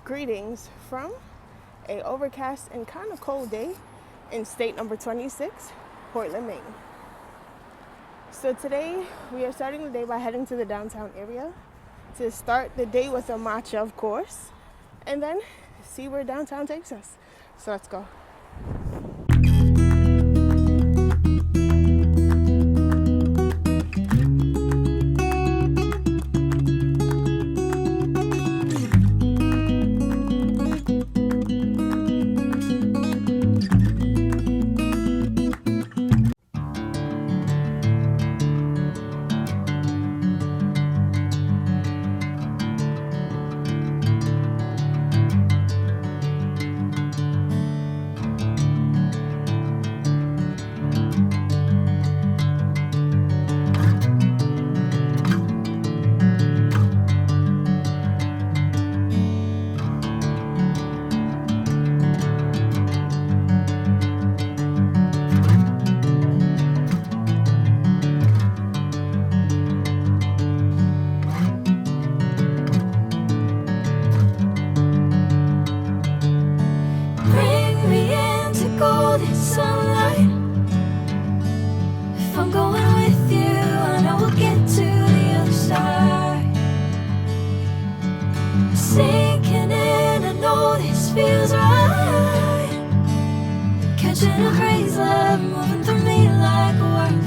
Greetings from a overcast and kind of cold day in state number 26, Portland, Maine. So today we are starting the day by heading to the downtown area to start the day with a matcha, of course, and then see where downtown takes us. So let's go. Sinking in, I know this feels right. Catching a crazy love moving through me like a